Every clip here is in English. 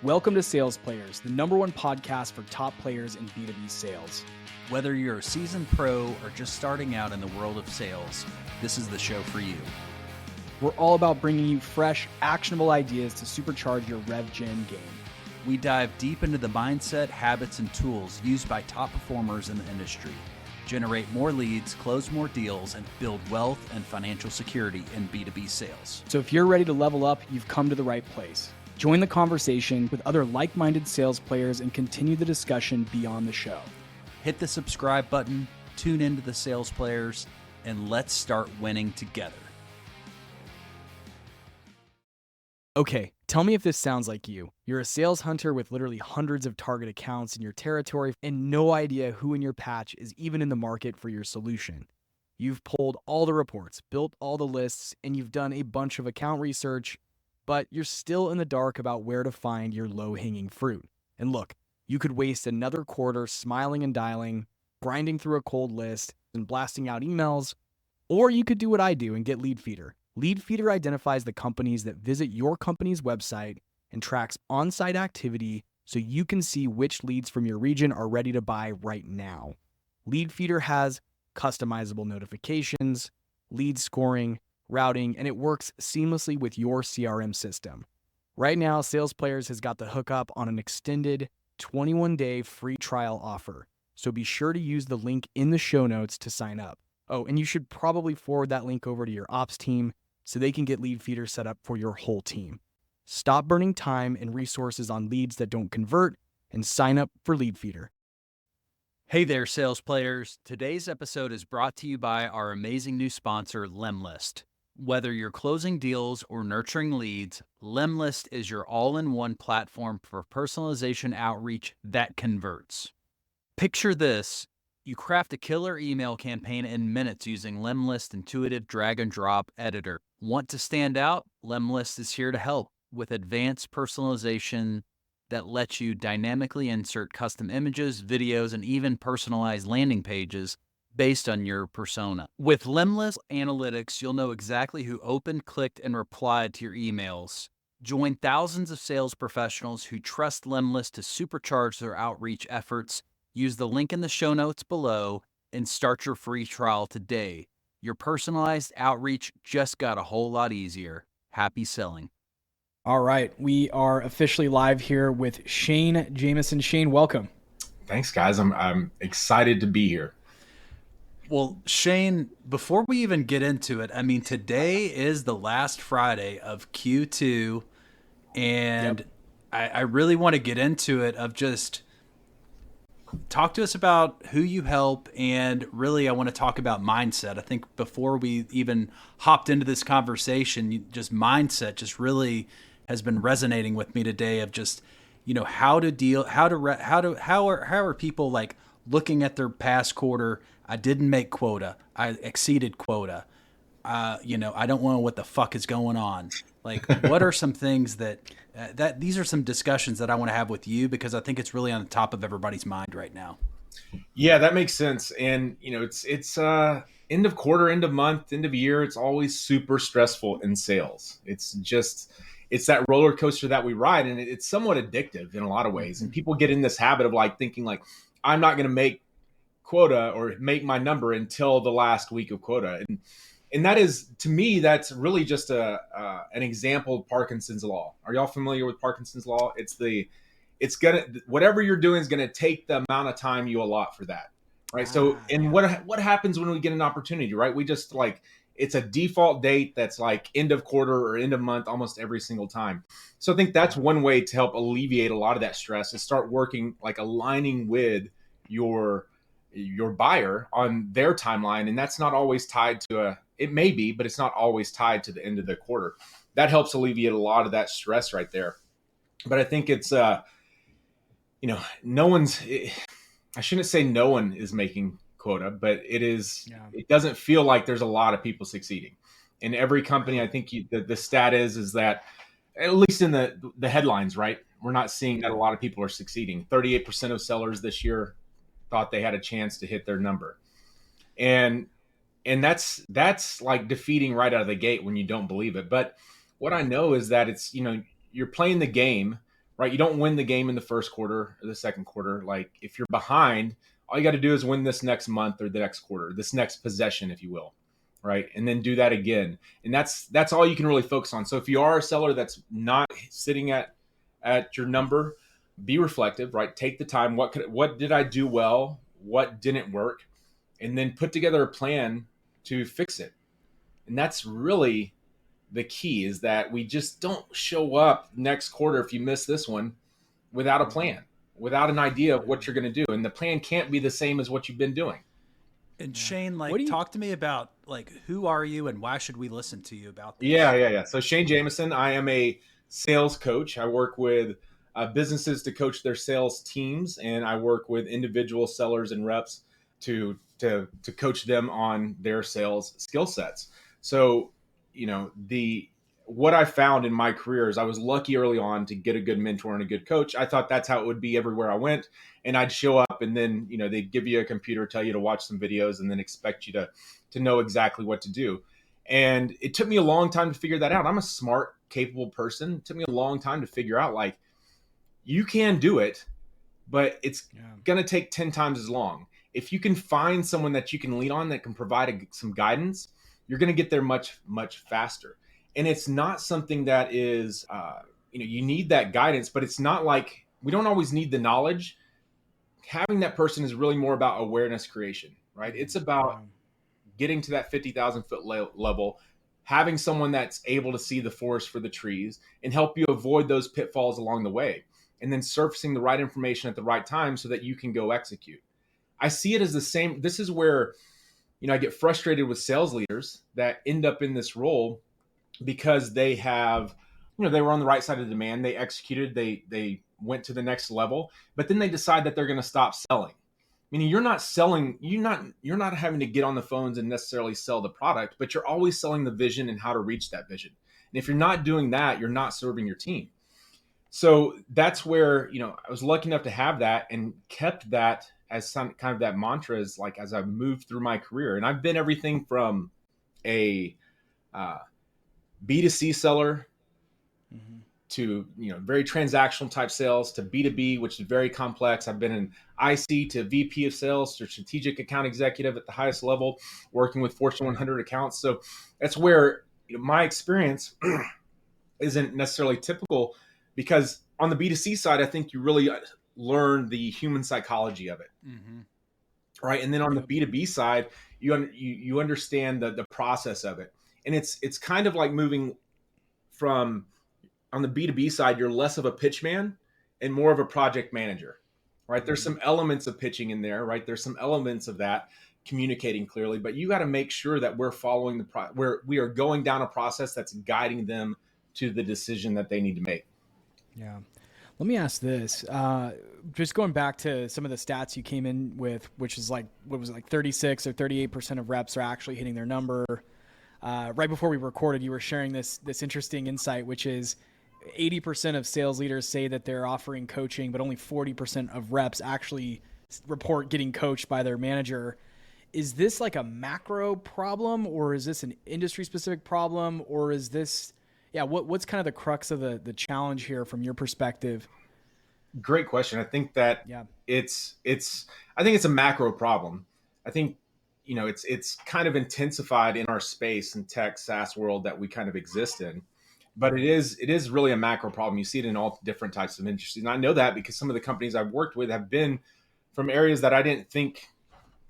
Welcome to Sales Players, the #1 podcast for top players in B2B sales. Whether you're a seasoned pro or just starting out in the world of sales, this is the show for you. We're all about bringing you fresh, actionable ideas to supercharge your rev gen game. We dive deep into the mindset, habits, and tools used by top performers in the industry. Generate more leads, close more deals, and build wealth and financial security in B2B sales. So if you're ready to level up, you've come to the right place. Join the conversation with other like-minded sales players and continue the discussion beyond the show. Hit the subscribe button, tune into the Sales Players, and let's start winning together. Okay, tell me if this sounds like you. You're a sales hunter with literally hundreds of target accounts in your territory and no idea who in your patch is even in the market for your solution. You've pulled all the reports, built all the lists, and you've done a bunch of account research, but you're still in the dark about where to find your low-hanging fruit. And look, you could waste another quarter smiling and dialing, grinding through a cold list, and blasting out emails, or you could do what I do and get Leadfeeder. Leadfeeder identifies the companies that visit your company's website and tracks on-site activity so you can see which leads from your region are ready to buy right now. Leadfeeder has customizable notifications, lead scoring, routing, and it works seamlessly with your CRM system. Right now, Sales Players has got the hookup on an extended 21-day free trial offer, so be sure to use the link in the show notes to sign up. Oh, and you should probably forward that link over to your ops team so they can get Leadfeeder set up for your whole team. Stop burning time and resources on leads that don't convert and sign up for Leadfeeder. Hey there, Sales Players. Today's episode is brought to you by our amazing new sponsor, Lemlist. Whether you're closing deals or nurturing leads, Lemlist is your all-in-one platform for personalization outreach that converts. Picture this. You craft a killer email campaign in minutes using Lemlist's intuitive drag-and-drop editor. Want to stand out? Lemlist is here to help with advanced personalization that lets you dynamically insert custom images, videos, and even personalized landing pages based on your persona. With Lemlist Analytics, you'll know exactly who opened, clicked, and replied to your emails. Join thousands of sales professionals who trust Lemlist to supercharge their outreach efforts. Use the link in the show notes below and start your free trial today. Your personalized outreach just got a whole lot easier. Happy selling. All right, we are officially live here with Shane Jamison. Shane, welcome. Thanks, guys. I'm excited to be here. Well, Shane, before we even get into it, I mean, today is the last Friday of Q2, and I really want to get into it of just talk to us about who you help, and really I want to talk about mindset. I think before we even hopped into this conversation, just mindset just really has been resonating with me today of just, you know, how are people like looking at their past quarter. I didn't make quota. I exceeded quota. I don't know what the fuck is going on. Like, what are some things that these are some discussions that I want to have with you, because I think it's really on the top of everybody's mind right now. Yeah, that makes sense. And, you know, it's end of quarter, end of month, end of year. It's always super stressful in sales. It's that roller coaster that we ride, and it's somewhat addictive in a lot of ways. And people get in this habit of like thinking like, I'm not going to make quota or make my number until the last week of quota. And that is, to me, that's really just an example of Parkinson's law. Are y'all familiar with Parkinson's law? Whatever you're doing is going to take the amount of time you allot for that. Right. What happens when we get an opportunity, right? We just like, it's a default date that's like end of quarter or end of month almost every single time. So I think that's one way to help alleviate a lot of that stress, is start working, like aligning with your buyer on their timeline. And that's not always tied to it may be, but it's not always tied to the end of the quarter. That helps alleviate a lot of that stress right there. But I think it's, I shouldn't say no one is making quota, but it doesn't feel like there's a lot of people succeeding in every company. I think the stat is that, at least in the headlines, right, we're not seeing that a lot of people are succeeding. 38% of sellers this year thought they had a chance to hit their number. And that's like defeating right out of the gate when you don't believe it. But what I know is that it's, you're playing the game, right? You don't win the game in the first quarter or the second quarter. Like if you're behind, all you got to do is win this next month or the next quarter, this next possession, if you will, right? And then do that again. And that's all you can really focus on. So if you are a seller that's not sitting at your number, be reflective, right? Take the time. What did I do well? What didn't work? And then put together a plan to fix it. And that's really the key, is that we just don't show up next quarter if you miss this one without a plan, without an idea of what you're going to do. And the plan can't be the same as what you've been doing. And Shane, like, talk to me about, like, who are you and why should we listen to you about this? Yeah. So Shane Jamison, I am a sales coach. I work with businesses to coach their sales teams, and I work with individual sellers and reps to coach them on their sales skill sets. So, what I found in my career is I was lucky early on to get a good mentor and a good coach. I thought that's how it would be everywhere I went. And I'd show up and then, they'd give you a computer, tell you to watch some videos, and then expect you to know exactly what to do. And it took me a long time to figure that out. I'm a smart, capable person. It took me a long time to figure out, like, you can do it, but it's going to take 10 times as long. If you can find someone that you can lean on that can provide some guidance, you're going to get there much, much faster. And it's not something that is, you need that guidance, but it's not like, we don't always need the knowledge. Having that person is really more about awareness creation, right? It's about getting to that 50,000 foot level, having someone that's able to see the forest for the trees and help you avoid those pitfalls along the way. And then surfacing the right information at the right time so that you can go execute. I see it as the same. This is where, I get frustrated with sales leaders that end up in this role because they have, they were on the right side of the demand. They executed, they went to the next level, but then they decide that they're going to stop selling. Meaning you're not selling, you're not having to get on the phones and necessarily sell the product, but you're always selling the vision and how to reach that vision. And if you're not doing that, you're not serving your team. So that's where, I was lucky enough to have that and kept that as some kind of that mantra as I've moved through my career. And I've been everything from a B2C seller to, very transactional type sales, to B2B, which is very complex. I've been an IC to VP of sales to strategic account executive at the highest level, working with Fortune 100 accounts. So that's where my experience isn't necessarily typical, because on the B2C side, I think you really learn the human psychology of it. Right. And then on the B2B side, you understand the process of it. And it's kind of like moving from, on the B2B side, you're less of a pitch man and more of a project manager, right? There's some elements of pitching in there, right? There's some elements of that communicating clearly, but you got to make sure that we're following where we are going down a process that's guiding them to the decision that they need to make. Yeah. Let me ask this. Just going back to some of the stats you came in with, which is like, 36 or 38% of reps are actually hitting their number. Right before we recorded, you were sharing this interesting insight, which is 80% of sales leaders say that they're offering coaching, but only 40% of reps actually report getting coached by their manager. Is this like a macro problem, or is this an industry specific problem, or is this, what's kind of the crux of the challenge here from your perspective? Great question. I think that it's a macro problem. I think, it's kind of intensified in our space and tech SaaS world that we kind of exist in, but it is really a macro problem. You see it in all different types of industries. And I know that because some of the companies I've worked with have been from areas that I didn't think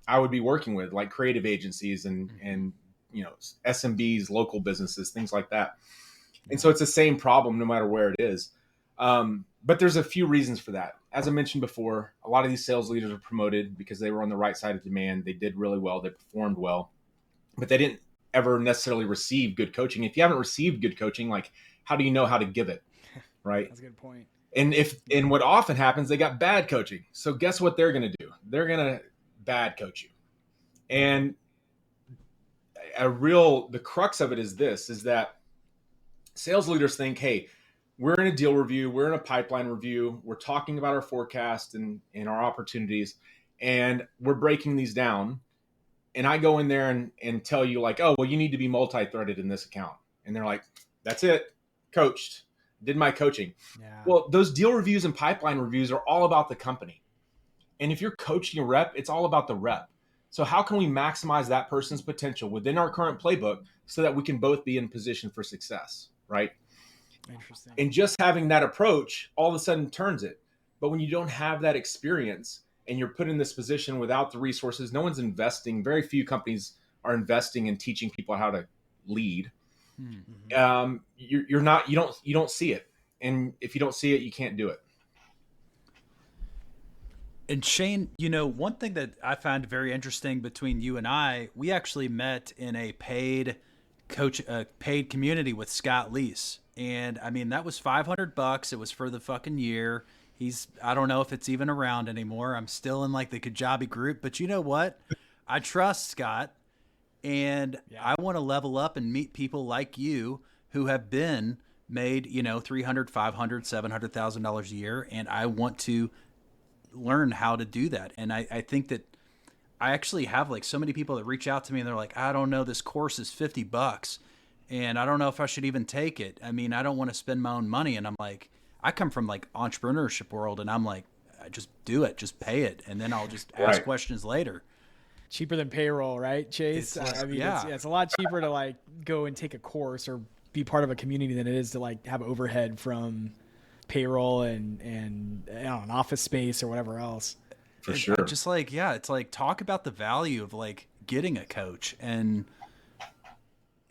I would be working with, like creative agencies and SMBs, local businesses, things like that. And so it's the same problem no matter where it is. But there's a few reasons for that. As I mentioned before, a lot of these sales leaders are promoted because they were on the right side of demand. They did really well. They performed well, but they didn't ever necessarily receive good coaching. If you haven't received good coaching, like, how do you know how to give it? Right. That's a good point. And what often happens, they got bad coaching. So guess what they're going to do? They're going to bad coach you. And the crux of it is that sales leaders think, hey, we're in a deal review, we're in a pipeline review, we're talking about our forecast and our opportunities, and we're breaking these down. And I go in there and tell you, like, oh, well, you need to be multi-threaded in this account. And they're like, that's it, coached. did my coaching. Yeah. Well, those deal reviews and pipeline reviews are all about the company. And if you're coaching a rep, it's all about the rep. So how can we maximize that person's potential within our current playbook so that we can both be in position for success, right? Interesting. And just having that approach all of a sudden turns it. But when you don't have that experience and you're put in this position without the resources, no one's investing. Very few companies are investing in teaching people how to lead. Mm-hmm. You don't see it. And if you don't see it, you can't do it. And Shane, you know, one thing that I found very interesting between you and I, we actually met in a paid community with Scott Leese. And I mean, that was $500. It was for the fucking year. I don't know if it's even around anymore. I'm still in like the Kajabi group, but you know what? I trust Scott, and I want to level up and meet people like you who have been made, you know, $300, $500, $700,000 a year. And I want to learn how to do that. And I think that I actually have like so many people that reach out to me and they're like, I don't know, this course is $50 and I don't know if I should even take it. I mean, I don't want to spend my own money. And I'm like, I come from like entrepreneurship world and I'm like, I just do it, just pay it. And then I'll just ask questions later. Cheaper than payroll, right, Chase? I mean, it's a lot cheaper to like go and take a course or be part of a community than it is to like have overhead from payroll and you know, an office space or whatever else. For sure. Just like, it's like talk about the value of like getting a coach and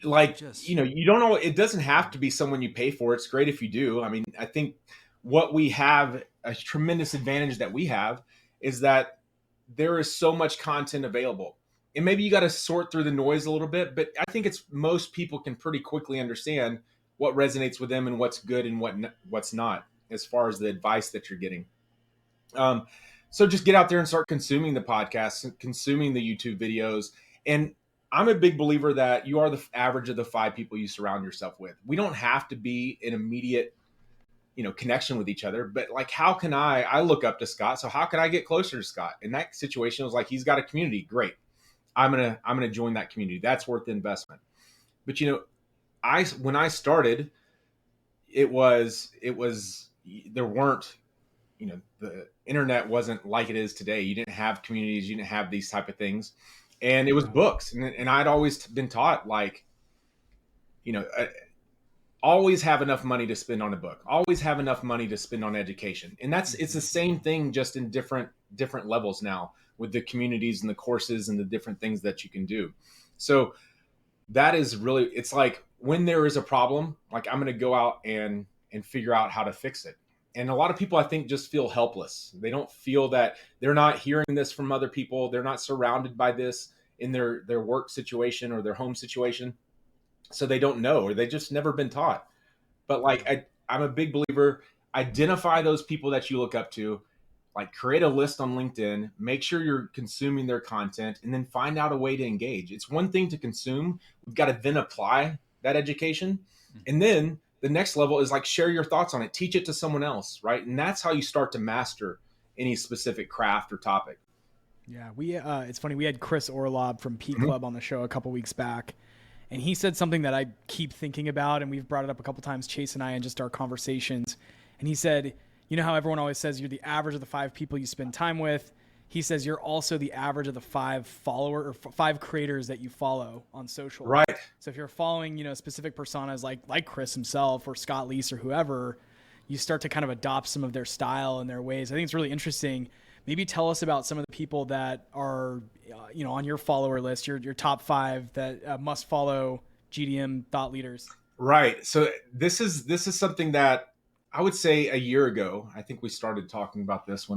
like, you know, you don't know, it doesn't have to be someone you pay for. It's great if you do. I mean, I think what we have, a tremendous advantage that we have is that there is so much content available. And maybe you got to sort through the noise a little bit, but I think most people can pretty quickly understand what resonates with them and what's good and what's not as far as the advice that you're getting. So just get out there and start consuming the podcasts, consuming the YouTube videos. And I'm a big believer that you are the average of the 5 people you surround yourself with. We don't have to be an immediate, you know, connection with each other, but like, how can I look up to Scott. So how can I get closer to Scott? In that situation, it was like, he's got a community. Great. I'm going to join that community. That's worth the investment. But, you know, when I started, it was, there weren't, you know, the internet wasn't like it is today. You didn't have communities. You didn't have these type of things. And it was books. And I'd always been taught, like, you know, always have enough money to spend on a book, always have enough money to spend on education. And it's the same thing, just in different levels now with the communities and the courses and the different things that you can do. So that is really, it's like when there is a problem, like I'm going to go out and figure out how to fix it. And a lot of people, I think, just feel helpless. They don't feel that they're not hearing this from other people. They're not surrounded by this in their work situation or their home situation. So they don't know, or they just never been taught. But like, I'm a big believer, identify those people that you look up to, like create a list on LinkedIn, make sure you're consuming their content, and then find out a way to engage. It's one thing to consume. We've got to then apply that education. And then the next level is like, share your thoughts on it, teach it to someone else, right? And that's how you start to master any specific craft or topic. Yeah, it's funny. We had Chris Orlob from P Club on the show a couple weeks back, and he said something that I keep thinking about, and we've brought it up a couple times, Chase and I, in just our conversations. And he said, you know how everyone always says you're the average of the 5 people you spend time with? He says you're also the average of the 5 creators that you follow on social. Right. So if you're following, you know, specific personas like Chris himself or Scott Leese or whoever, you start to kind of adopt some of their style and their ways. I think it's really interesting. Maybe tell us about some of the people that are, you know, on your follower list, your top 5 that must follow GDM thought leaders. Right. So this is something that I would say a year ago, I think we started talking about this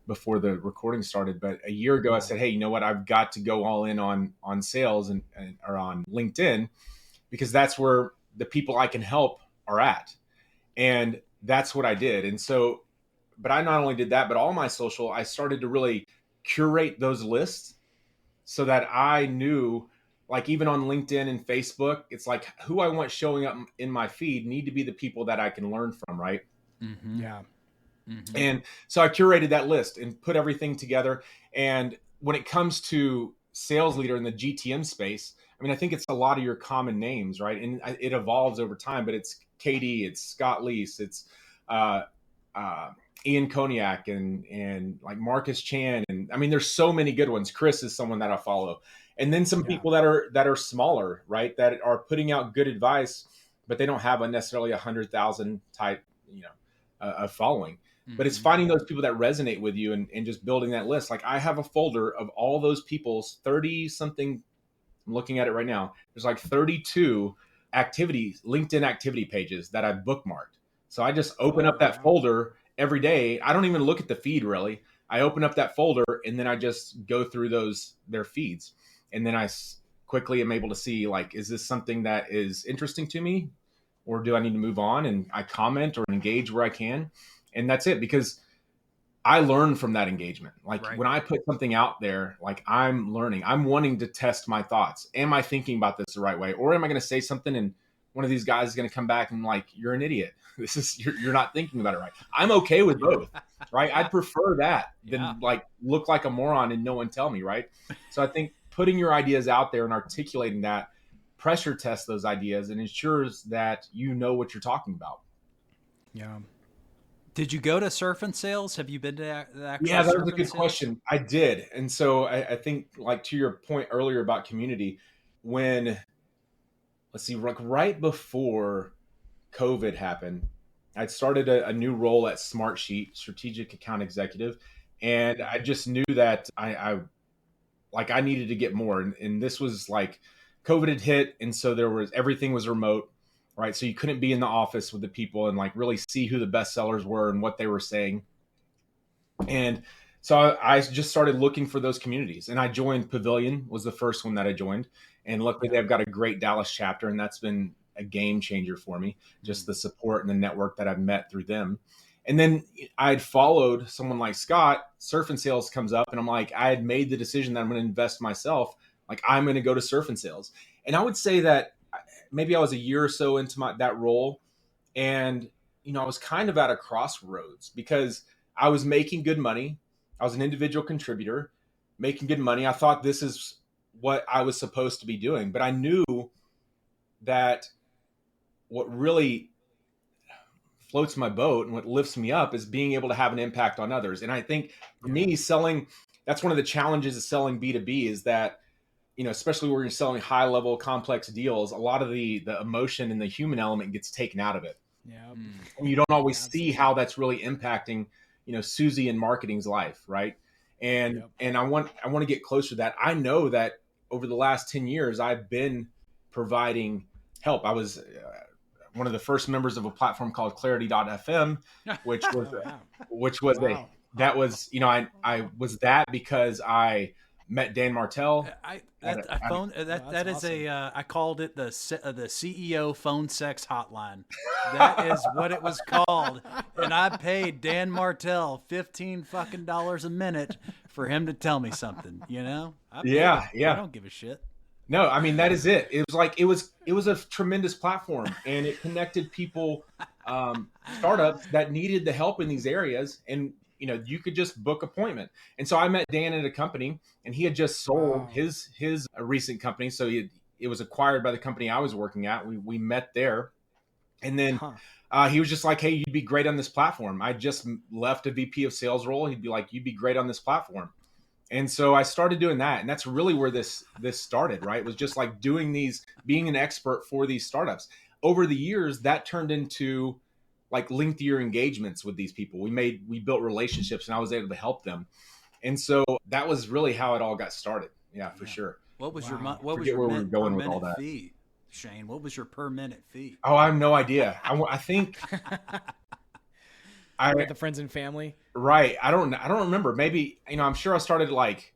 before the recording started, but a year ago I said, hey, you know what? I've got to go all in on sales or on LinkedIn, because that's where the people I can help are at. And that's what I did. And so, but I not only did that, but all my social, I started to really curate those lists so that I knew, like even on LinkedIn and Facebook, it's like who I want showing up in my feed need to be the people that I can learn from, right? Mm-hmm. Yeah. Mm-hmm. And so I curated that list and put everything together. And when it comes to sales leader in the GTM space, I mean, I think it's a lot of your common names, right? And it evolves over time, but KD, it's Scott Leese, it's Ian Koniak, and like Marcus Chan, and I mean, there's so many good ones. Chris is someone that I follow, and then some people that are smaller, right, that are putting out good advice, but they don't have necessarily 100,000 type, a following. But it's finding those people that resonate with you and just building that list. Like I have a folder of all those people's 30 something. I'm looking at it right now. There's like 32 LinkedIn activity pages that I've bookmarked. So I just open up that folder every day. I don't even look at the feed really. I open up that folder and then I just go through their feeds. And then I quickly am able to see, like, is this something that is interesting to me, or do I need to move on? And I comment or engage where I can. And that's it, because I learn from that engagement. Like when I put something out there, like I'm learning, I'm wanting to test my thoughts. Am I thinking about this the right way? Or am I going to say something and one of these guys is going to come back and like, you're an idiot. You're not thinking about it right. I'm okay with both, right? I'd prefer that than like look like a moron and no one tell me, right? So I think putting your ideas out there and articulating that pressure tests those ideas and ensures that you know what you're talking about. Yeah. Did you go to Surf and Sales? Have you been to that? Yeah, that was a good question. I did. And so I think, like to your point earlier about community, when, let's see, like right before COVID happened, I'd started a new role at Smartsheet, strategic account executive. And I just knew that I needed to get more. And this was like COVID had hit. And so everything was remote. Right. So you couldn't be in the office with the people and like really see who the best sellers were and what they were saying. And so I just started looking for those communities, and I joined Pavilion, was the first one that I joined. And luckily they've got a great Dallas chapter, and that's been a game changer for me. Just the support and the network that I've met through them. And then I'd followed someone like Scott. Surf and Sales comes up, and I'm like, I had made the decision that I'm going to invest myself. Like I'm going to go to Surf and Sales. And I would say that maybe I was a year or so into that role. And, I was kind of at a crossroads because I was making good money. I was an individual contributor making good money. I thought this is what I was supposed to be doing. But I knew that what really floats my boat and what lifts me up is being able to have an impact on others. And I think for me, that's one of the challenges of selling B2B is that, especially where you're selling high level complex deals, a lot of the emotion and the human element gets taken out of it. Yeah. And you don't always see how that's really impacting, Susie and marketing's life. Right. And I want to get closer to that. I know that over the last 10 years, I've been providing help. I was one of the first members of a platform called Clarity.fm, which was I was that because I met Dan Martell. I called it the CEO phone sex hotline. That is what it was called, and I paid Dan Martell $15 a minute for him to tell me something. I don't give a shit. No, I mean that is it. It was like it was a tremendous platform, and it connected people, startups that needed the help in these areas, and you could just book appointment. And so I met Dan at a company, and he had just sold his recent company. So it was acquired by the company I was working at. We met there. And then he was just like, hey, you'd be great on this platform. I just left a VP of sales role. He'd be like, you'd be great on this platform. And so I started doing that. And that's really where this started, right? It was just like being an expert for these startups. Over the years, that turned into like lengthier engagements with these people. We built relationships, and I was able to help them. And so that was really how it all got started. Yeah, for sure. What was your per minute fee, Shane? What was your per minute fee? Oh, I have no idea. I think with the friends and family. Right. I don't remember. Maybe, I'm sure I started like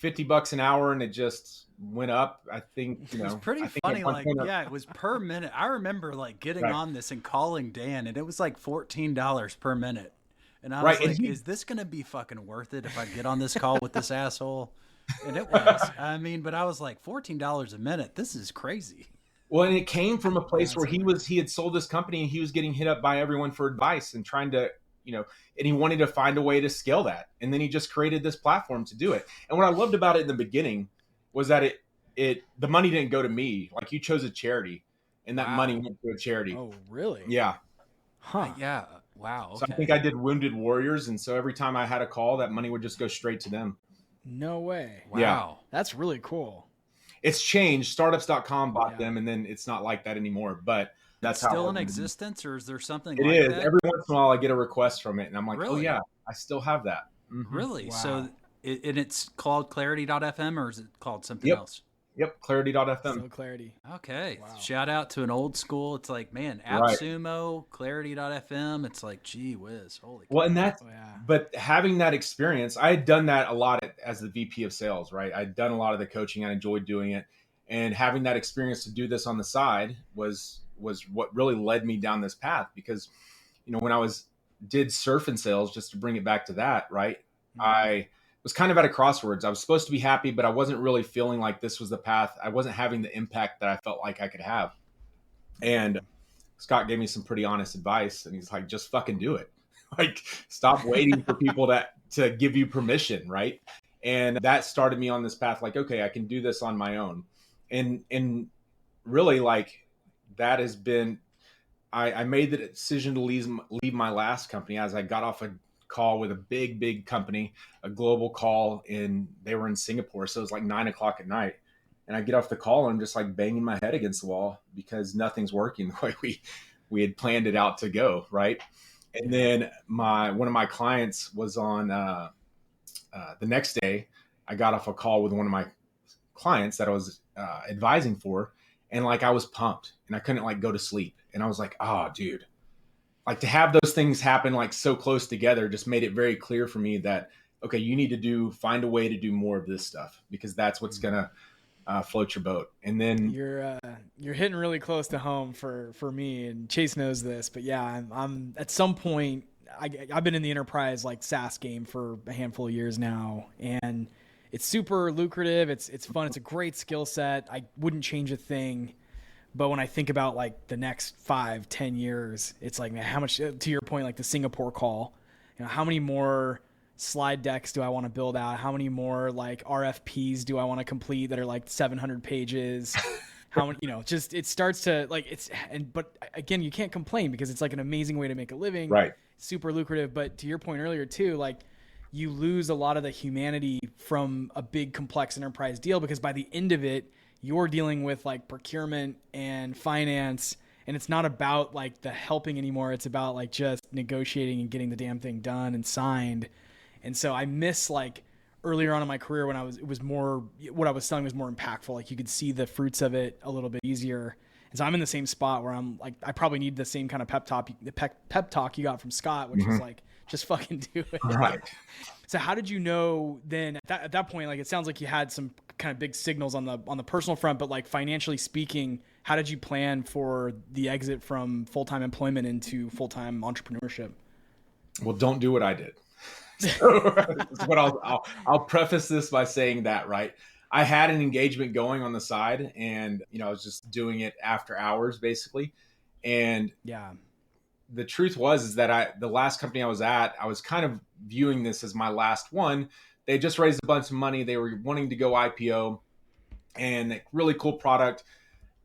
$50 an hour, and it just went up. I think, it was pretty funny. It was per minute. I remember like getting on this and calling Dan, and it was like $14 per minute. And I was like, is this going to be fucking worth it if I get on this call with this asshole? And it was. But I was like, $14 a minute. This is crazy. Well, and it came from a place where he had sold this company, and he was getting hit up by everyone for advice and trying to, and he wanted to find a way to scale that. And then he just created this platform to do it. And what I loved about it in the beginning was that the money didn't go to me. Like, you chose a charity. and that Wow. money went to a charity. Oh, really? Yeah. Huh. Yeah. Wow. So Okay. I think I did Wounded Warriors, and so every time I had a call, that money would just go straight to them. No way. Wow. That's really cool. It's changed. Startups.com bought Yeah. them, and then it's not like that anymore. But that's It's still how in existence, or is there something it like is. that? Every once in a while, I get a request from it, and I'm like, oh Really? yeah, I still have that. Mhm. Really? Wow. So and it's called Clarity.fm, or is it called something Yep. else? Yep, Clarity.fm. Still Clarity. Okay. Wow. Shout out to an old school. It's like, man, Right. AppSumo, Clarity.fm. It's like, gee whiz. Holy Well, and cow. that's, Oh, yeah. but having that experience, I had done that a lot as the VP of sales, right? I'd done a lot of the coaching. I enjoyed doing it. And having that experience to do this on the side was what really led me down this path. Because, when I did surf and sales, just to bring it back to that, right? Mhm. I was kind of at a crossroads. I was supposed to be happy, but I wasn't really feeling like this was the path. I wasn't having the impact that I felt like I could have. And Scott gave me some pretty honest advice, and he's like, just fucking do it. Like, stop waiting for people to give you permission, right? And that started me on this path, like, okay, I can do this on my own. And really, like, that has been, I made the decision to leave my last company as I got off a call with a big company, a global call, and they were in Singapore. So it was like 9:00 at night. And I get off the call and I'm just like banging my head against the wall because nothing's working the way we had planned it out to go. Right. And then one of my clients was on the next day. I got off a call with one of my clients that I was advising for, and like I was pumped and I couldn't like go to sleep. And I was like, oh, dude, like to have those things happen like so close together just made it very clear for me that, okay, you need to find a way to do more of this stuff because that's what's going to float your boat. And then you're hitting really close to home for me, and Chase knows this, but yeah, I'm at some point, I've been in the enterprise like SaaS game for a handful of years now, and it's super lucrative. It's fun. It's a great skill set. I wouldn't change a thing. But when I think about like the next 5-10 years, it's like, man, how much, to your point, like the Singapore call, how many more slide decks do I want to build out? How many more like RFPs do I want to complete that are like 700 pages? How many, just, it starts to like, but again, you can't complain because it's like an amazing way to make a living. Right. Super lucrative. But to your point earlier too, like you lose a lot of the humanity from a big complex enterprise deal because by the end of it, you're dealing with like procurement and finance, and it's not about like the helping anymore. It's about like just negotiating and getting the damn thing done and signed. And so I miss like earlier on in my career when it was more, what I was selling was more impactful. Like you could see the fruits of it a little bit easier. And so I'm in the same spot where I'm like, I probably need the same kind of pep talk you got from Scott, which is like, just fucking do it. Right. So how did you know then at that point, like it sounds like you had some kind of big signals on the personal front, but like financially speaking, how did you plan for the exit from full-time employment into full-time entrepreneurship? Well, don't do what I did. So that's what I'll preface this by saying that, right? I had an engagement going on the side and, I was just doing it after hours basically. And yeah, the truth is that the last company I was at, I was kind of viewing this as my last one. They just raised a bunch of money. They were wanting to go IPO and really cool product.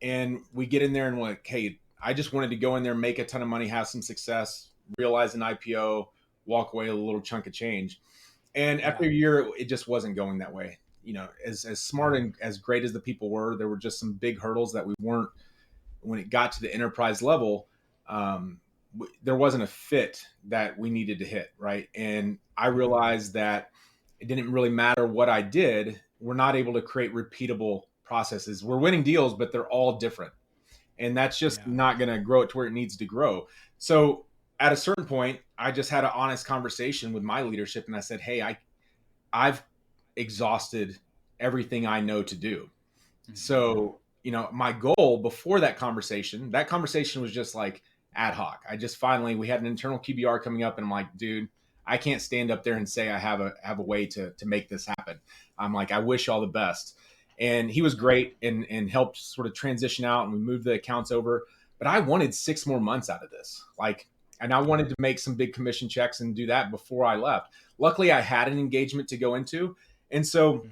And we get in there and we're like, hey, I just wanted to go in there, make a ton of money, have some success, realize an IPO, walk away with a little chunk of change. And after a year, it just wasn't going that way. As smart and as great as the people were, there were just some big hurdles that we weren't, when it got to the enterprise level, there wasn't a fit that we needed to hit. Right. And I realized that it didn't really matter what I did. We're not able to create repeatable processes. We're winning deals, but they're all different. And that's just not going to grow it to where it needs to grow. So at a certain point, I just had an honest conversation with my leadership. And I said, hey, I've exhausted everything I know to do. Mm-hmm. So, my goal before that conversation was just like ad hoc. We had an internal QBR coming up and I'm like, dude, I can't stand up there and say I have a way to make this happen. I'm like, I wish all the best. And he was great and helped sort of transition out and we moved the accounts over. But I wanted 6 more months out of this. And I wanted to make some big commission checks and do that before I left. Luckily, I had an engagement to go into. And so,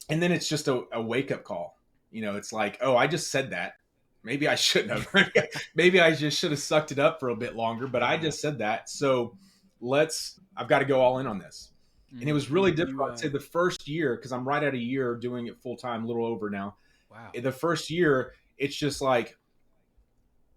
and then it's just a wake up call. It's like, oh, I just said that. maybe I shouldn't have. Maybe I just should have sucked it up for a bit longer, but I just said that. So I've got to go all in on this. And it was really difficult. I'd say the first year, because I'm right at a year doing it full time, a little over now. Wow. The first year, it's just like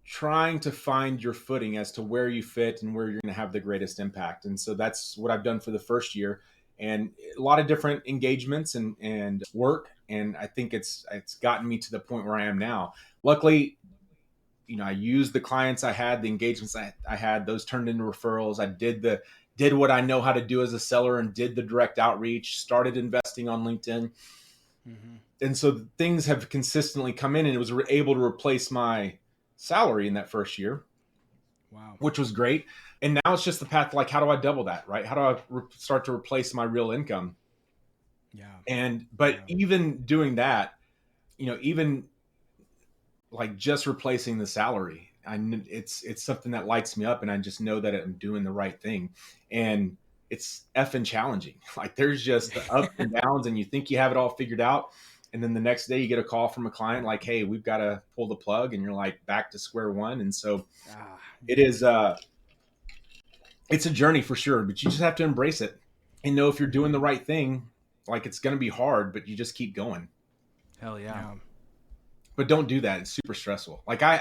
trying to find your footing as to where you fit and where you're going to have the greatest impact. And so that's what I've done for the first year, and a lot of different engagements and work. And I think it's gotten me to the point where I am now. Luckily, I used the clients I had, the engagements I had, those turned into referrals. I did what I know how to do as a seller and did the direct outreach, started investing on LinkedIn. Mm-hmm. And so things have consistently come in, and it was able to replace my salary in that first year. Wow. Which was great. And now it's just the path, like, how do I double that, right? How do I start to replace my real income? Yeah. But even doing that, even like just replacing the salary, it's something that lights me up, and I just know that I'm doing the right thing. And it's effing challenging. Like, there's just the ups and downs, and you think you have it all figured out. And then the next day you get a call from a client like, hey, we've got to pull the plug, and you're like back to square one. And so it is, it's a journey for sure, but you just have to embrace it and know if you're doing the right thing. Like, it's going to be hard, but you just keep going. Hell yeah. But don't do that. It's super stressful. Like, I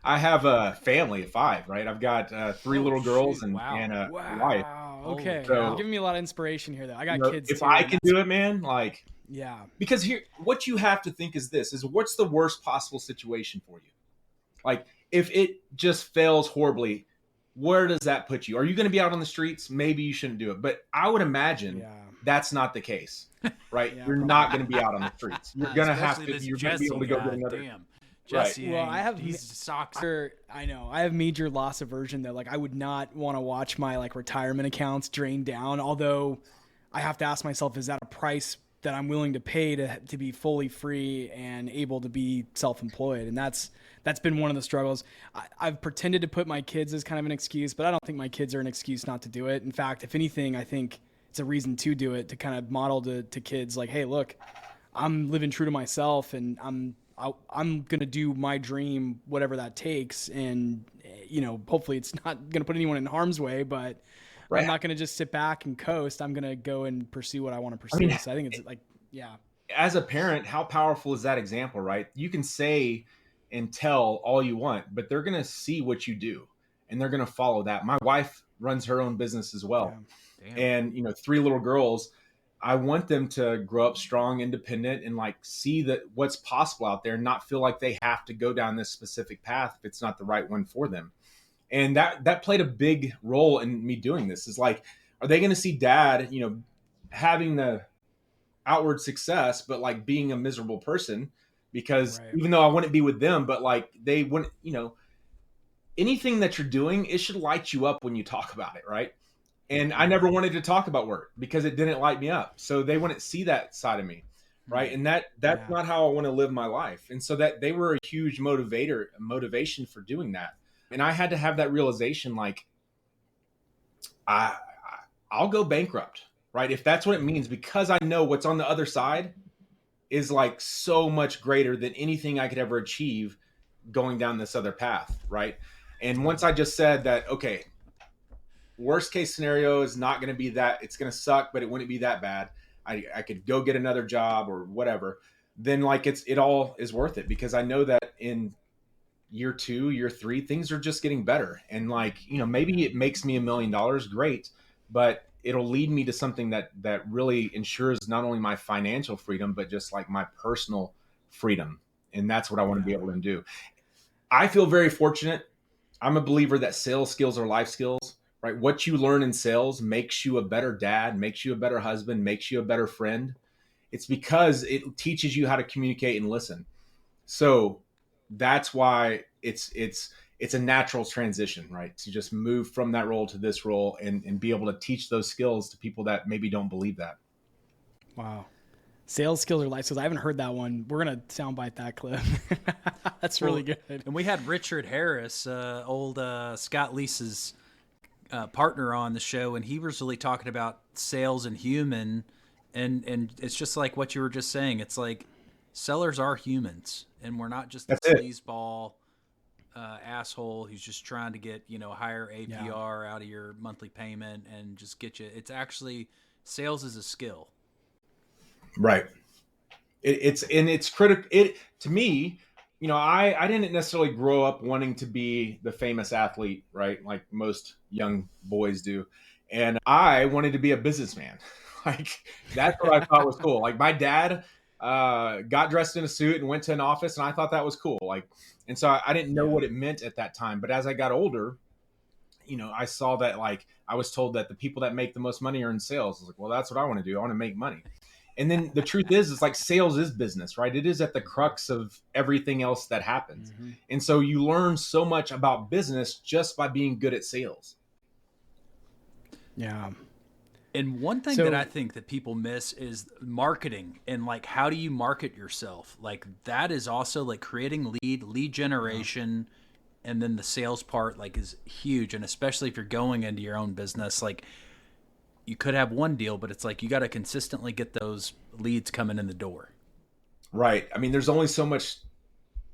have a family of 5, right? I've got 3 little girls and a wife. Okay. So, you're giving me a lot of inspiration here, though. I got kids if too. I can do it, man, like, yeah. Because here, what you have to think is what's the worst possible situation for you? Like, if it just fails horribly, where does that put you? Are you going to be out on the streets? Maybe you shouldn't do it. But I would imagine that's not the case, right? You're not going to be out on the streets. You're going to have to. You're going to be able to go get another. Damn. Jesse, well, I have socks. I know. I have major loss aversion though. Like, I would not want to watch my retirement accounts drain down. Although I have to ask myself, is that a price that I'm willing to pay to be fully free and able to be self-employed? And that's been one of the struggles. I've pretended to put my kids as kind of an excuse, but I don't think my kids are an excuse not to do it. In fact, if anything, I think it's a reason to do it, to kind of model to kids like, hey, look, I'm living true to myself, and I'm going to do my dream, whatever that takes. And, hopefully it's not going to put anyone in harm's way, but I'm not going to just sit back and coast. I'm going to go and pursue what I want to pursue. So I think it's as a parent, how powerful is that example, right? You can say and tell all you want, but they're going to see what you do, and they're going to follow that. My wife runs her own business as well. And, 3 little girls, I want them to grow up strong, independent, and see that what's possible out there and not feel like they have to go down this specific path if it's not the right one for them. And that played a big role in me doing this. Is like, are they going to see dad, having the outward success, but being a miserable person? Because even though I wouldn't be with them, but they wouldn't, anything that you're doing, it should light you up when you talk about it. Right. And I never wanted to talk about work because it didn't light me up. So they wouldn't see that side of me. Right. And that's not how I want to live my life. And so that they were a huge motivation for doing that. And I had to have that realization, I'll go bankrupt, right? If that's what it means, because I know what's on the other side is so much greater than anything I could ever achieve going down this other path, right? And once I just said that, okay, worst case scenario is not going to be that, it's going to suck, but it wouldn't be that bad. I could go get another job or whatever. Then it all is worth it, because I know that in year 2, year 3, things are just getting better. And maybe it makes me $1 million, great, but it'll lead me to something that really ensures not only my financial freedom, but just my personal freedom. And that's what I want to be able to do. I feel very fortunate. I'm a believer that sales skills are life skills, right? What you learn in sales makes you a better dad, makes you a better husband, makes you a better friend. It's because it teaches you how to communicate and listen. So that's why it's a natural transition, right? To just move from that role to this role and be able to teach those skills to people that maybe don't believe that. Wow. Sales skills or life skills. I haven't heard that one. We're going to soundbite that clip. That's really good. And we had Richard Harris, old Scott Leese's partner, on the show, and he was really talking about sales and human. And it's just like what you were just saying. It's sellers are humans, and we're not just a That's it. sleazeball asshole who's just trying to get, higher APR out of your monthly payment and just get you. It's actually, sales is a skill. Right. It's critical. To me, I didn't necessarily grow up wanting to be the famous athlete, right? Like most young boys do. And I wanted to be a businessman. Like that's what I thought was cool. Like my dad got dressed in a suit and went to an office, and I thought that was cool. Like, and so I didn't know what it meant at that time. But as I got older, I saw that, like, I was told that the people that make the most money are in sales. I was like, well, that's what I want to do. I want to make money. And then the truth is like sales is business, right? It is at the crux of everything else that happens. Mm-hmm. And so you learn so much about business just by being good at sales. Yeah. And one thing that I think that people miss is marketing, and like, how do you market yourself? Like that is also like creating lead generation. And then the sales part like is huge. And especially if you're going into your own business, like you could have one deal, but it's like you got to consistently get those leads coming in the door. Right. I mean, there's only so much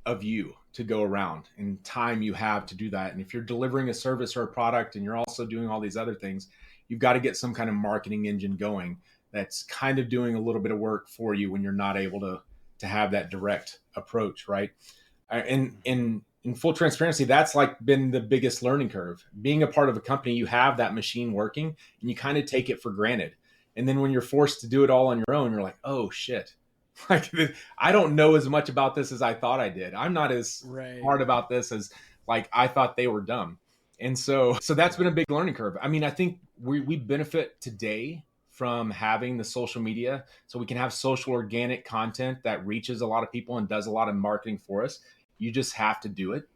of you to go around and time you have to do that. And if you're delivering a service or a product and you're also doing all these other things, you've got to get some kind of marketing engine going that's kind of doing a little bit of work for you when you're not able to have that direct approach, right? And in full transparency, that's like been the biggest learning curve. Being a part of a company, you have that machine working and you kind of take it for granted. And then when you're forced to do it all on your own, you're like, oh shit. Like I don't know as much about this as I thought I did. I'm not as smart about this as like I thought they were dumb. And so that's been a big learning curve. I mean, I think we benefit today from having the social media, so we can have social organic content that reaches a lot of people and does a lot of marketing for us. You just have to do it.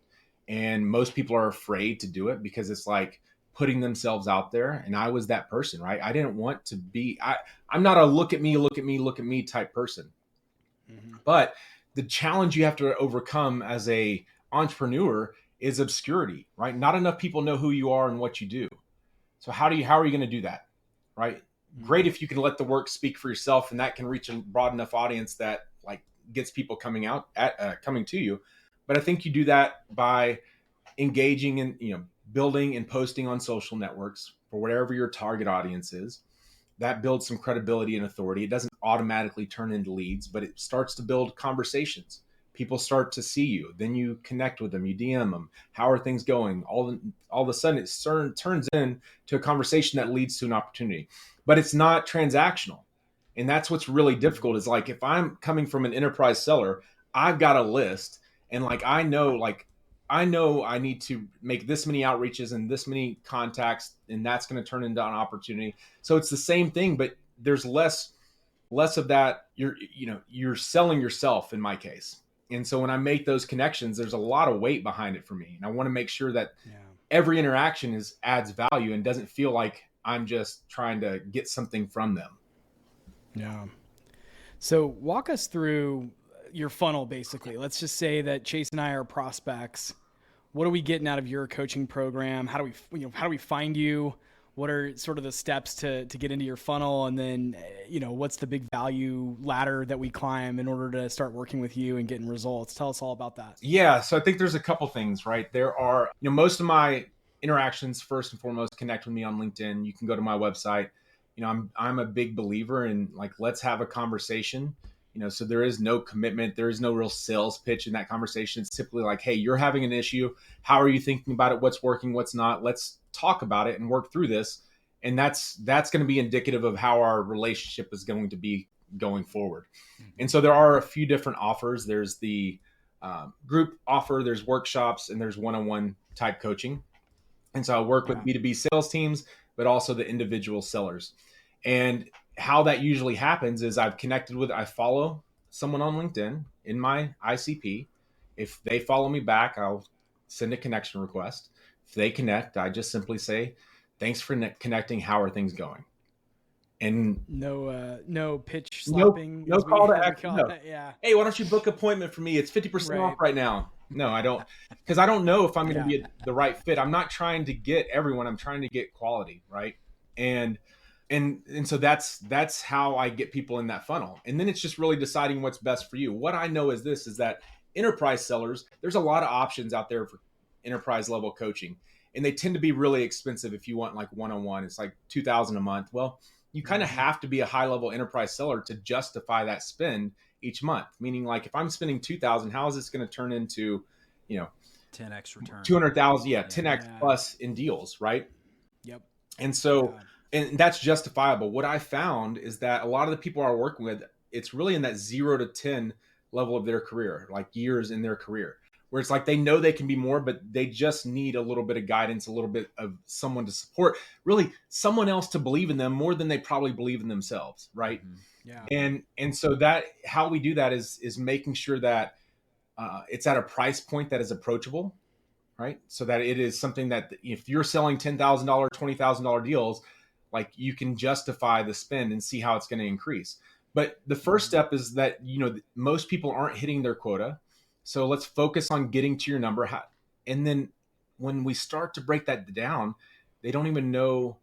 And most people are afraid to do it because it's like putting themselves out there. And I was that person, right? I didn't want to be, I'm not a look at me type person. Mm-hmm. But the challenge you have to overcome as a entrepreneur is obscurity, right? Not enough people know who you are and what you do. So how are you going to do that, right? Mm-hmm. Great if you can let the work speak for yourself, and that can reach a broad enough audience that like gets people coming to you. But I think you do that by engaging in, building and posting on social networks for whatever your target audience is. That builds some credibility and authority. It doesn't automatically turn into leads, but it starts to build conversations. People start to see you. Then you connect with them. You DM them. How are things going? All of a sudden, it turns into a conversation that leads to an opportunity. But it's not transactional. And that's what's really difficult is like if I'm coming from an enterprise seller, I've got a list. And I know I need to make this many outreaches and this many contacts, and that's going to turn into an opportunity. So it's the same thing, but there's less of that. You're selling yourself in my case. And so when I make those connections, there's a lot of weight behind it for me. And I want to make sure that every interaction adds value and doesn't feel like I'm just trying to get something from them. Yeah. So walk us through your funnel, basically. Let's just say that Chase and I are prospects. What are we getting out of your coaching program? How do we find you? What are sort of the steps to get into your funnel? And then, what's the big value ladder that we climb in order to start working with you and getting results? Tell us all about that. Yeah. So I think there's a couple things, right? There are, most of my interactions, first and foremost, connect with me on LinkedIn. You can go to my website. I'm a big believer in let's have a conversation. So there is no commitment. There is no real sales pitch in that conversation. It's typically like, hey, you're having an issue. How are you thinking about it? What's working? What's not? Let's talk about it and work through this. And that's going to be indicative of how our relationship is going to be going forward. Mm-hmm. And so there are a few different offers. There's the group offer, there's workshops, and there's one-on-one type coaching. And so I work with B2B sales teams, but also the individual sellers. And how that usually happens is I follow someone on LinkedIn in my ICP. If they follow me back, I'll send a connection request. If they connect, I just simply say, thanks for connecting. How are things going? And no pitch slapping. No call to action. No. Yeah. Hey, why don't you book an appointment for me? It's 50% off right now. No, I don't, because I don't know if I'm going to be the right fit. I'm not trying to get everyone. I'm trying to get quality, right? And And so that's how I get people in that funnel. And then it's just really deciding what's best for you. What I know is that enterprise sellers, there's a lot of options out there for enterprise level coaching, and they tend to be really expensive. If you want like one-on-one, it's like $2,000 a month. Well, you kind of have to be a high level enterprise seller to justify that spend each month. Meaning, like, if I'm spending $2,000, how is this going to turn into, 10x return, 200,000, 10x plus in deals, right? Yep. And so, and that's justifiable. What I found is that a lot of the people I'm working with, it's really in that 0 to 10 level of their career, like years in their career, where it's like they know they can be more, but they just need a little bit of guidance, a little bit of someone to support, really someone else to believe in them more than they probably believe in themselves, right? Yeah. And so that how we do that is making sure that it's at a price point that is approachable, right? So that it is something that if you're selling $10,000, $20,000 deals, like, you can justify the spend and see how it's going to increase. But the first step is that, most people aren't hitting their quota. So let's focus on getting to your number. And then when we start to break that down, they don't even know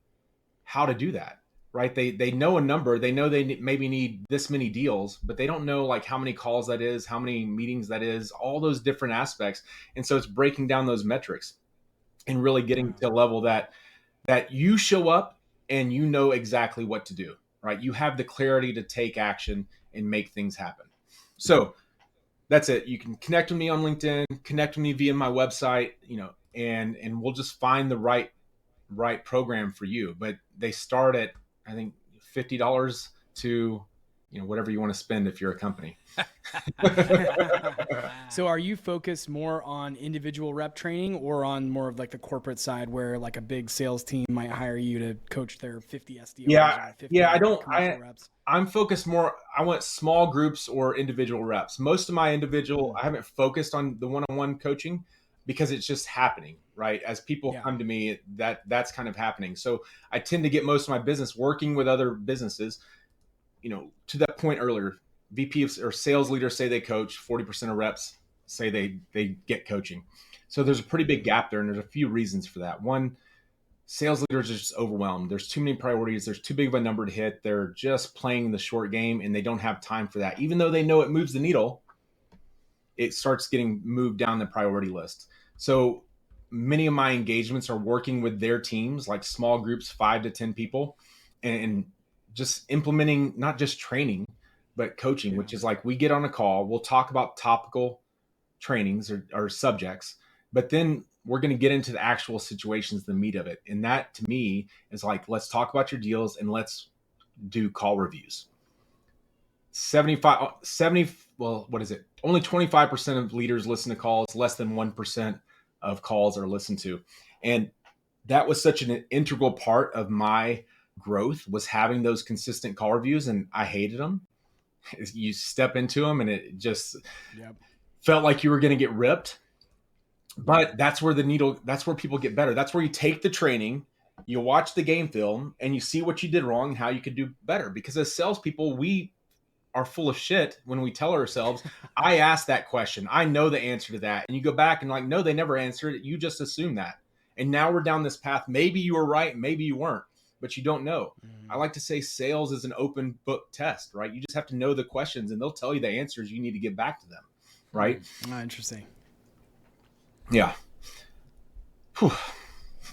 how to do that, right? They know a number, they know they maybe need this many deals, but they don't know like how many calls that is, how many meetings that is, all those different aspects. And so it's breaking down those metrics and really getting to a level that you show up and you know exactly what to do, right? You have the clarity to take action and make things happen. So that's it. You can connect with me on LinkedIn, connect with me via my website, and we'll just find the right program for you. But they start at, I think, $50 to, whatever you want to spend if you're a company. So are you focused more on individual rep training or on more of like the corporate side where like a big sales team might hire you to coach their 50 SDRs? I'm focused more. I want small groups or individual reps. Most of my I haven't focused on the one-on-one coaching because it's just happening, right? As people come to me, that's kind of happening. So I tend to get most of my business working with other businesses. To that point earlier, VPs or sales leaders say they coach, 40% of reps say they get coaching. So there's a pretty big gap there, and there's a few reasons for that. One, sales leaders are just overwhelmed. There's too many priorities. There's too big of a number to hit. They're just playing the short game, and they don't have time for that. Even though they know it moves the needle, it starts getting moved down the priority list. So many of my engagements are working with their teams, like small groups, 5 to 10 people, and just implementing not just training, but coaching, which is like we get on a call, we'll talk about topical trainings or subjects, but then we're going to get into the actual situations, the meat of it. And that to me is like, let's talk about your deals and let's do call reviews. 70, well, what is it? Only 25% of leaders listen to calls, less than 1% of calls are listened to. And that was such an integral part of my growth, was having those consistent call reviews, and I hated them. You step into them and it just felt like you were going to get ripped. But that's where that's where people get better. That's where you take the training, you watch the game film, and you see what you did wrong and how you could do better. Because as salespeople, we are full of shit when we tell ourselves, I asked that question, I know the answer to that. And you go back and like, no, they never answered it. You just assume that. And now we're down this path. Maybe you were right, maybe you weren't, but you don't know. I like to say sales is an open book test, right? You just have to know the questions and they'll tell you the answers. You need to get back to them, right? Interesting. Yeah. Whew.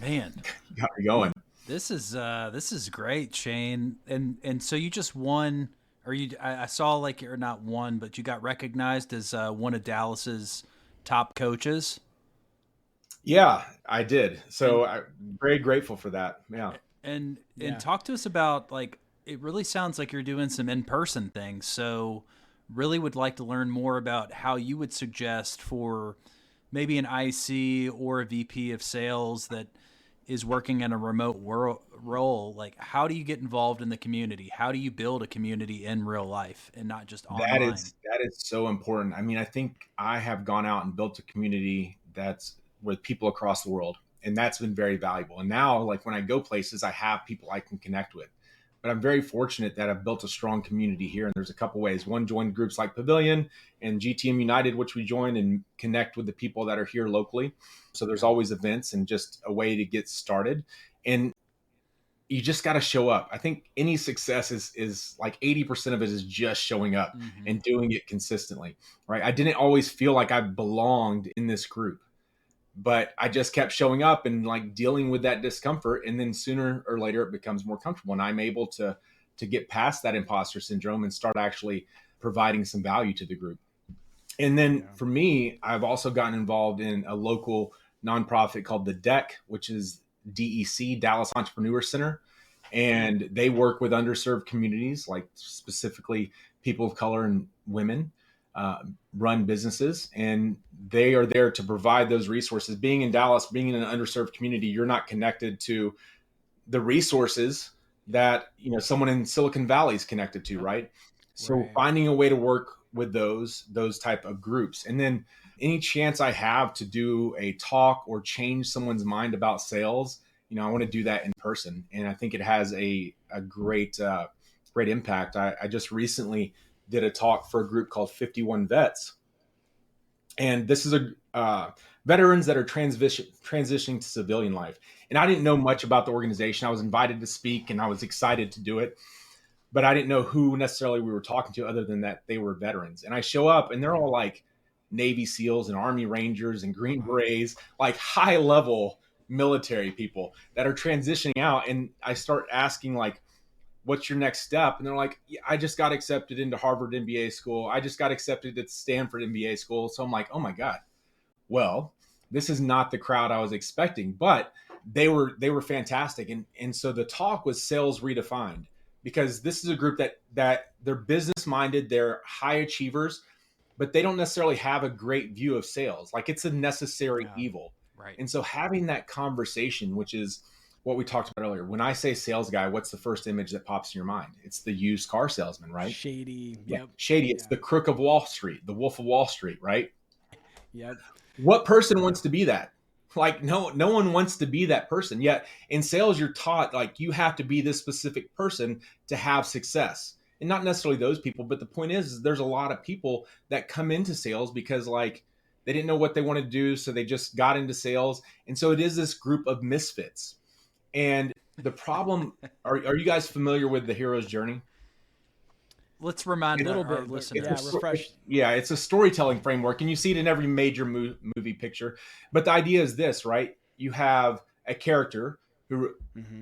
Man, got me going. This is great, Shane. And so you just won, or I saw like, or not won, but you got recognized as one of Dallas's top coaches. Yeah, I did. So I'm very grateful for that. Yeah. And talk to us about, like, it really sounds like you're doing some in-person things. So really would like to learn more about how you would suggest for maybe an IC or a VP of sales that is working in a remote role. Like, how do you get involved in the community? How do you build a community in real life and not just online? That is so important. I mean, I think I have gone out and built a community that's with people across the world. And that's been very valuable. And now, like, when I go places, I have people I can connect with. But I'm very fortunate that I've built a strong community here. And there's a couple ways. One, join groups like Pavilion and GTM United, which we join and connect with the people that are here locally. So there's always events and just a way to get started. And you just got to show up. I think any success is like 80% of it is just showing up and doing it consistently, right? I didn't always feel like I belonged in this group, but I just kept showing up and like dealing with that discomfort. And then sooner or later it becomes more comfortable. And I'm able to get past that imposter syndrome and start actually providing some value to the group. And then for me, I've also gotten involved in a local nonprofit called the DEC, which is DEC, Dallas Entrepreneur Center. And they work with underserved communities, like specifically people of color and women, run businesses. And they are there to provide those resources. Being in Dallas, being in an underserved community, you're not connected to the resources that, you know, someone in Silicon Valley is connected to, right? So finding a way to work with those type of groups. And then any chance I have to do a talk or change someone's mind about sales, you know, I want to do that in person. And I think it has a great impact. I just recently did a talk for a group called 51 Vets. And this is veterans that are transitioning to civilian life. And I didn't know much about the organization. I was invited to speak and I was excited to do it, but I didn't know who necessarily we were talking to other than that they were veterans. And I show up and they're all like Navy SEALs and Army Rangers and Green Berets, like high level military people that are transitioning out. And I start asking like, what's your next step? And they're like, yeah, I just got accepted into Harvard MBA school. I just got accepted at Stanford MBA school. So I'm like, oh my God, well, this is not the crowd I was expecting, but they were fantastic. And so the talk was sales redefined, because this is a group that they're business minded, they're high achievers, but they don't necessarily have a great view of sales. Like it's a necessary evil. Right. And so having that conversation, which is what we talked about earlier, when I say sales guy, what's the first image that pops in your mind? It's the used car salesman, right? Shady. Yeah. Yep. Shady. It's the crook of Wall Street, the wolf of Wall Street, right? Yep. What person wants to be that? Like no one wants to be that person. Yet in sales, you're taught like you have to be this specific person to have success. And not necessarily those people, but the point is there's a lot of people that come into sales because like they didn't know what they wanted to do, so they just got into sales. And so it is this group of misfits. And the problem, are you guys familiar with the hero's journey? Let's remind A little our bit, listeners. refresh. Yeah, it's a storytelling framework, and you see it in every major movie picture. But the idea is this, right? You have a character who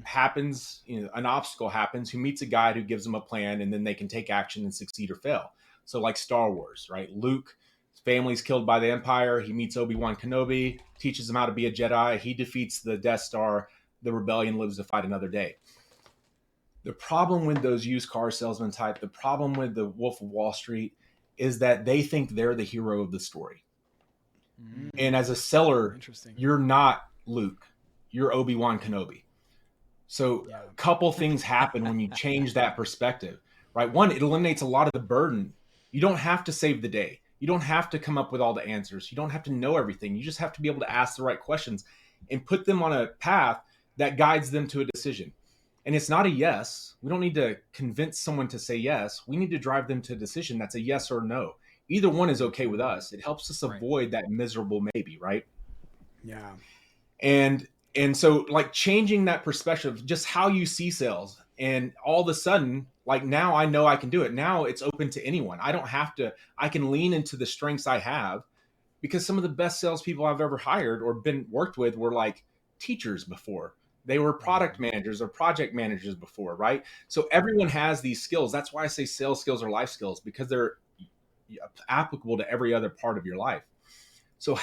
happens, you know, an obstacle happens, who meets a guide who gives them a plan, and then they can take action and succeed or fail. So like Star Wars, right? Luke, his family's killed by the Empire. He meets Obi-Wan Kenobi, teaches him how to be a Jedi. He defeats the Death Star. The rebellion lives to fight another day. The problem with those used car salesman type, the problem with the Wolf of Wall Street is that they think they're the hero of the story. And as a seller, you're not Luke, you're Obi-Wan Kenobi. So a couple things happen when you change that perspective, right? One, it eliminates a lot of the burden. You don't have to save the day. You don't have to come up with all the answers. You don't have to know everything. You just have to be able to ask the right questions and put them on a path that guides them to a decision. And it's not a yes. We don't need to convince someone to say yes. We need to drive them to a decision that's a yes or no. Either one is okay with us. It helps us avoid that miserable maybe, right? Yeah. And so like changing that perspective, just how you see sales, and all of a sudden, like now I know I can do it. Now it's open to anyone. I don't have to, I can lean into the strengths I have, because some of the best salespeople I've ever hired or been worked with were like teachers before. They were product managers or project managers before, right? So everyone has these skills. That's why I say sales skills are life skills, because they're applicable to every other part of your life. So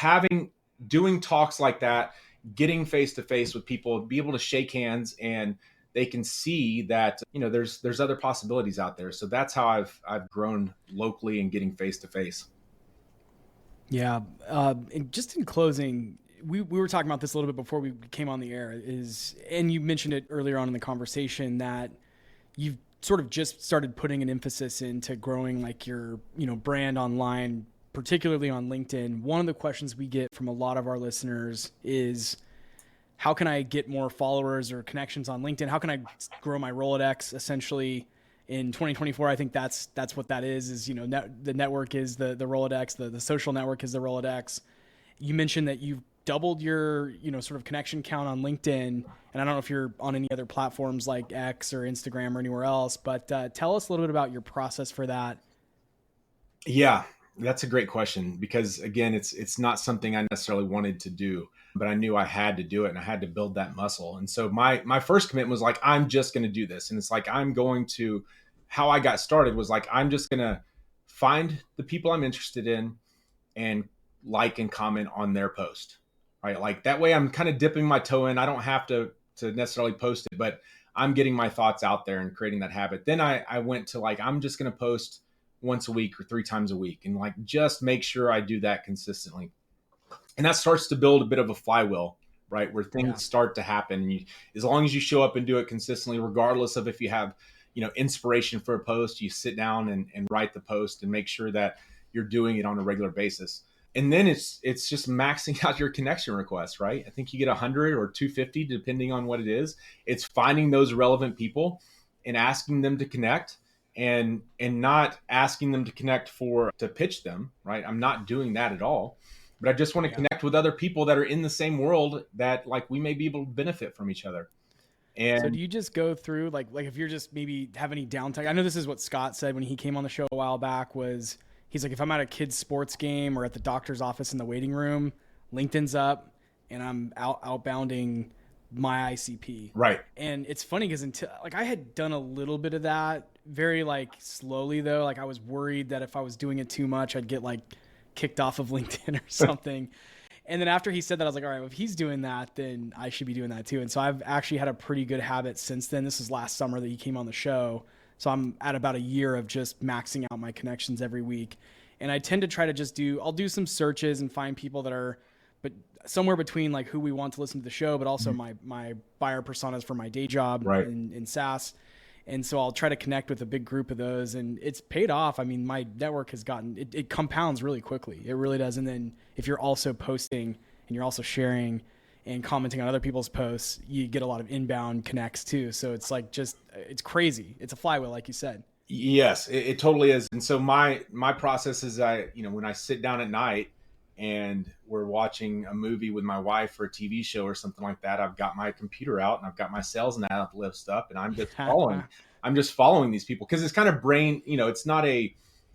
doing talks like that, getting face to face with people, be able to shake hands, and they can see that, you know, there's other possibilities out there. So that's how I've grown locally and getting face to face. Yeah. And just in closing, we were talking about this a little bit before we came on the air, and you mentioned it earlier on in the conversation that you've sort of just started putting an emphasis into growing like your, you know, brand online, particularly on LinkedIn. One of the questions we get from a lot of our listeners is, how can I get more followers or connections on LinkedIn? How can I grow my Rolodex essentially in 2024? I think that's what that is, you know, the network is the Rolodex, the social network is the Rolodex. You mentioned that you've doubled your, sort of connection count on LinkedIn. And I don't know if you're on any other platforms like X or Instagram or anywhere else, but tell us a little bit about your process for that. Yeah, that's a great question, because again, it's not something I necessarily wanted to do, but I knew I had to do it and I had to build that muscle. And so my first commitment was like, I'm just going to do this. And it's like, how I got started was like, I'm just going to find the people I'm interested in and like and comment on their post, right? Like that way I'm kind of dipping my toe in. I don't have to necessarily post it, but I'm getting my thoughts out there and creating that habit. Then I went to like, I'm just going to post once a week or 3 times a week, and like just make sure I do that consistently. And that starts to build a bit of a flywheel, right? Where things start to happen. And as long as you show up and do it consistently, regardless of if you have, inspiration for a post, you sit down and write the post and make sure that you're doing it on a regular basis. And then it's just maxing out your connection requests, right? I think you get 100 or 250, depending on what it is. It's finding those relevant people and asking them to connect, and not asking them to connect to pitch them, right? I'm not doing that at all, but I just want to connect with other people that are in the same world that like we may be able to benefit from each other. And so do you just go through like if you're just maybe have any downtime? I know this is what Scott said when he came on the show a while back, was he's like, if I'm at a kid's sports game or at the doctor's office in the waiting room, LinkedIn's up and I'm outbounding my ICP. right. And it's funny because I had done a little bit of that very like slowly though. Like I was worried that if I was doing it too much, I'd get like kicked off of LinkedIn or something. And then after he said that, I was like, all right, well, if he's doing that, then I should be doing that too. And so I've actually had a pretty good habit since then. This is last summer that he came on the show. So I'm at about a year of just maxing out my connections every week. And I tend to try to I'll do some searches and find people that are, but somewhere between like who we want to listen to the show, but also my buyer personas for my day job in SaaS. And so I'll try to connect with a big group of those, and it's paid off. I mean, my network has it compounds really quickly. It really does. And then if you're also posting and you're also sharing and commenting on other people's posts, you get a lot of inbound connects too. So it's like it's crazy. It's a flywheel, like you said. Yes, it totally is. And so my process is when I sit down at night and we're watching a movie with my wife or a TV show or something like that, I've got my computer out and I've got my sales and list up, and I'm just following these people, because it's kind of it's not I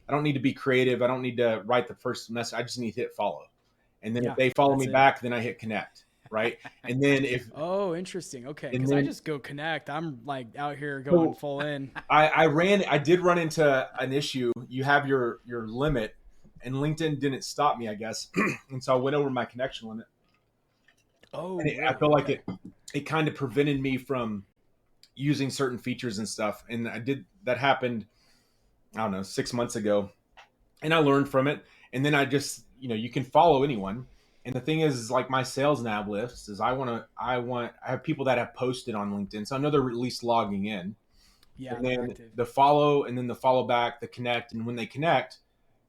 don't need to be creative. I don't need to write the first message. I just need to hit follow. And then if they follow me back, then I hit connect. Right. And then oh, interesting. Okay. Because I just go connect. I'm like out here going full in. I did run into an issue. You have your limit, and LinkedIn didn't stop me, I guess. And so I went over my connection limit. Oh, and I feel like it kind of prevented me from using certain features and stuff. And that happened, I don't know, 6 months ago, and I learned from it. And then I just, you can follow anyone. And the thing is like my sales nav lists is I have people that have posted on LinkedIn. So I know they're at least logging in. Yeah. And then the follow, and then the follow back, the connect. And when they connect,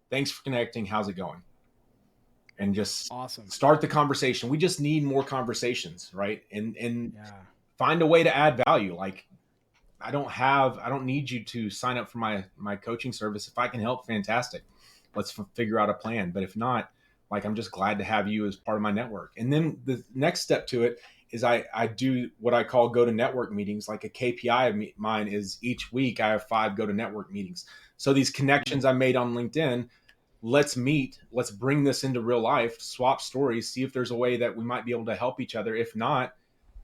thanks for connecting. How's it going? And just start the conversation. We just need more conversations, right? And find a way to add value. Like I don't need you to sign up for my coaching service. If I can help, fantastic. Let's figure out a plan. But if not, like, I'm just glad to have you as part of my network. And then the next step to it is I do what I call go to network meetings. Like a KPI of mine is each week I have 5 go to network meetings. So these connections I made on LinkedIn, let's meet, let's bring this into real life, swap stories, see if there's a way that we might be able to help each other. If not,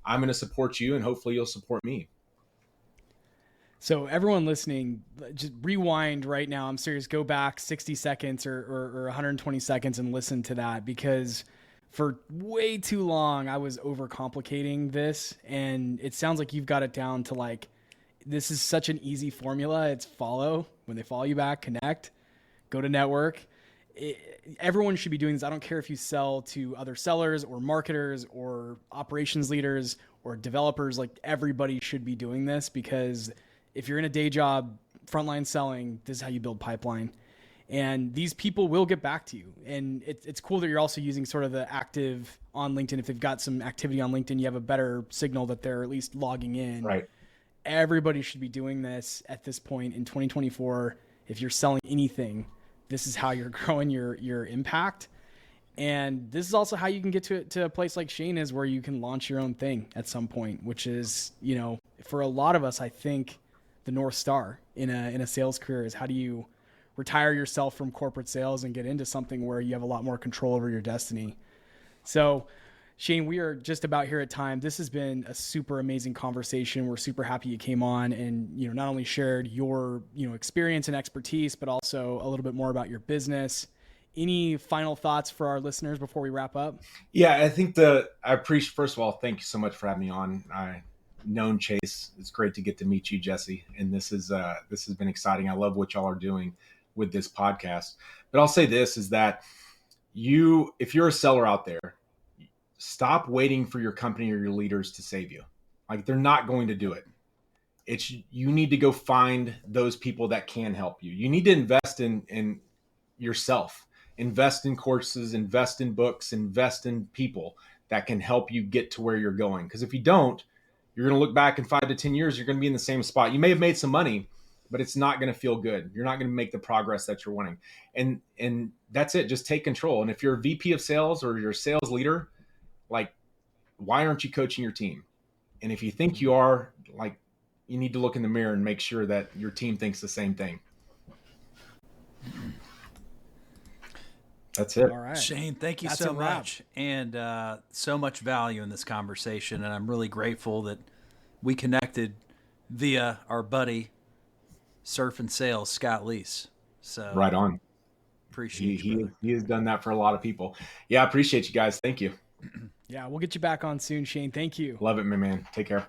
I'm going to support you and hopefully you'll support me. So everyone listening, just rewind right now. I'm serious. Go back 60 seconds or 120 seconds and listen to that, because for way too long I was overcomplicating this, and it sounds like you've got it down to like, this is such an easy formula. It's follow. When they follow you back, connect, go to network. Everyone should be doing this. I don't care if you sell to other sellers or marketers or operations leaders or developers, like everybody should be doing this, because if you're in a day job, frontline selling, this is how you build pipeline. And these people will get back to you. And it's cool that you're also using sort of the active on LinkedIn. If they've got some activity on LinkedIn, you have a better signal that they're at least logging in. Right. Everybody should be doing this at this point in 2024. If you're selling anything, this is how you're growing your impact. And this is also how you can get to a place like Shane is, where you can launch your own thing at some point, which is, for a lot of us, I think the North Star in a sales career is, how do you retire yourself from corporate sales and get into something where you have a lot more control over your destiny. So Shane, we are just about here at time. This has been a super amazing conversation. We're super happy you came on and, not only shared your, experience and expertise, but also a little bit more about your business. Any final thoughts for our listeners before we wrap up? Yeah, I think I appreciate, first of all, thank you so much for having me on. I known Chase. It's great to get to meet you, Jesse. And this has been exciting. I love what y'all are doing with this podcast. But I'll say this is that if you're a seller out there, stop waiting for your company or your leaders to save you. Like, they're not going to do it. You need to go find those people that can help you. You need to invest in yourself, invest in courses, invest in books, invest in people that can help you get to where you're going. Because if you don't, you're going to look back in 5 to 10 years, you're going to be in the same spot. You may have made some money, but it's not going to feel good. You're not going to make the progress that you're wanting. And that's it. Just take control. And if you're a VP of sales or you're a sales leader, like, why aren't you coaching your team? And if you think you are, like, you need to look in the mirror and make sure that your team thinks the same thing. That's it. All right. Shane, thank you so much. And so much value in this conversation. And I'm really grateful that we connected via our buddy, Surf and Sales, Scott Leese. So right on. Appreciate you. He has done that for a lot of people. Yeah, I appreciate you guys. Thank you. Yeah, we'll get you back on soon, Shane. Thank you. Love it, my man. Take care.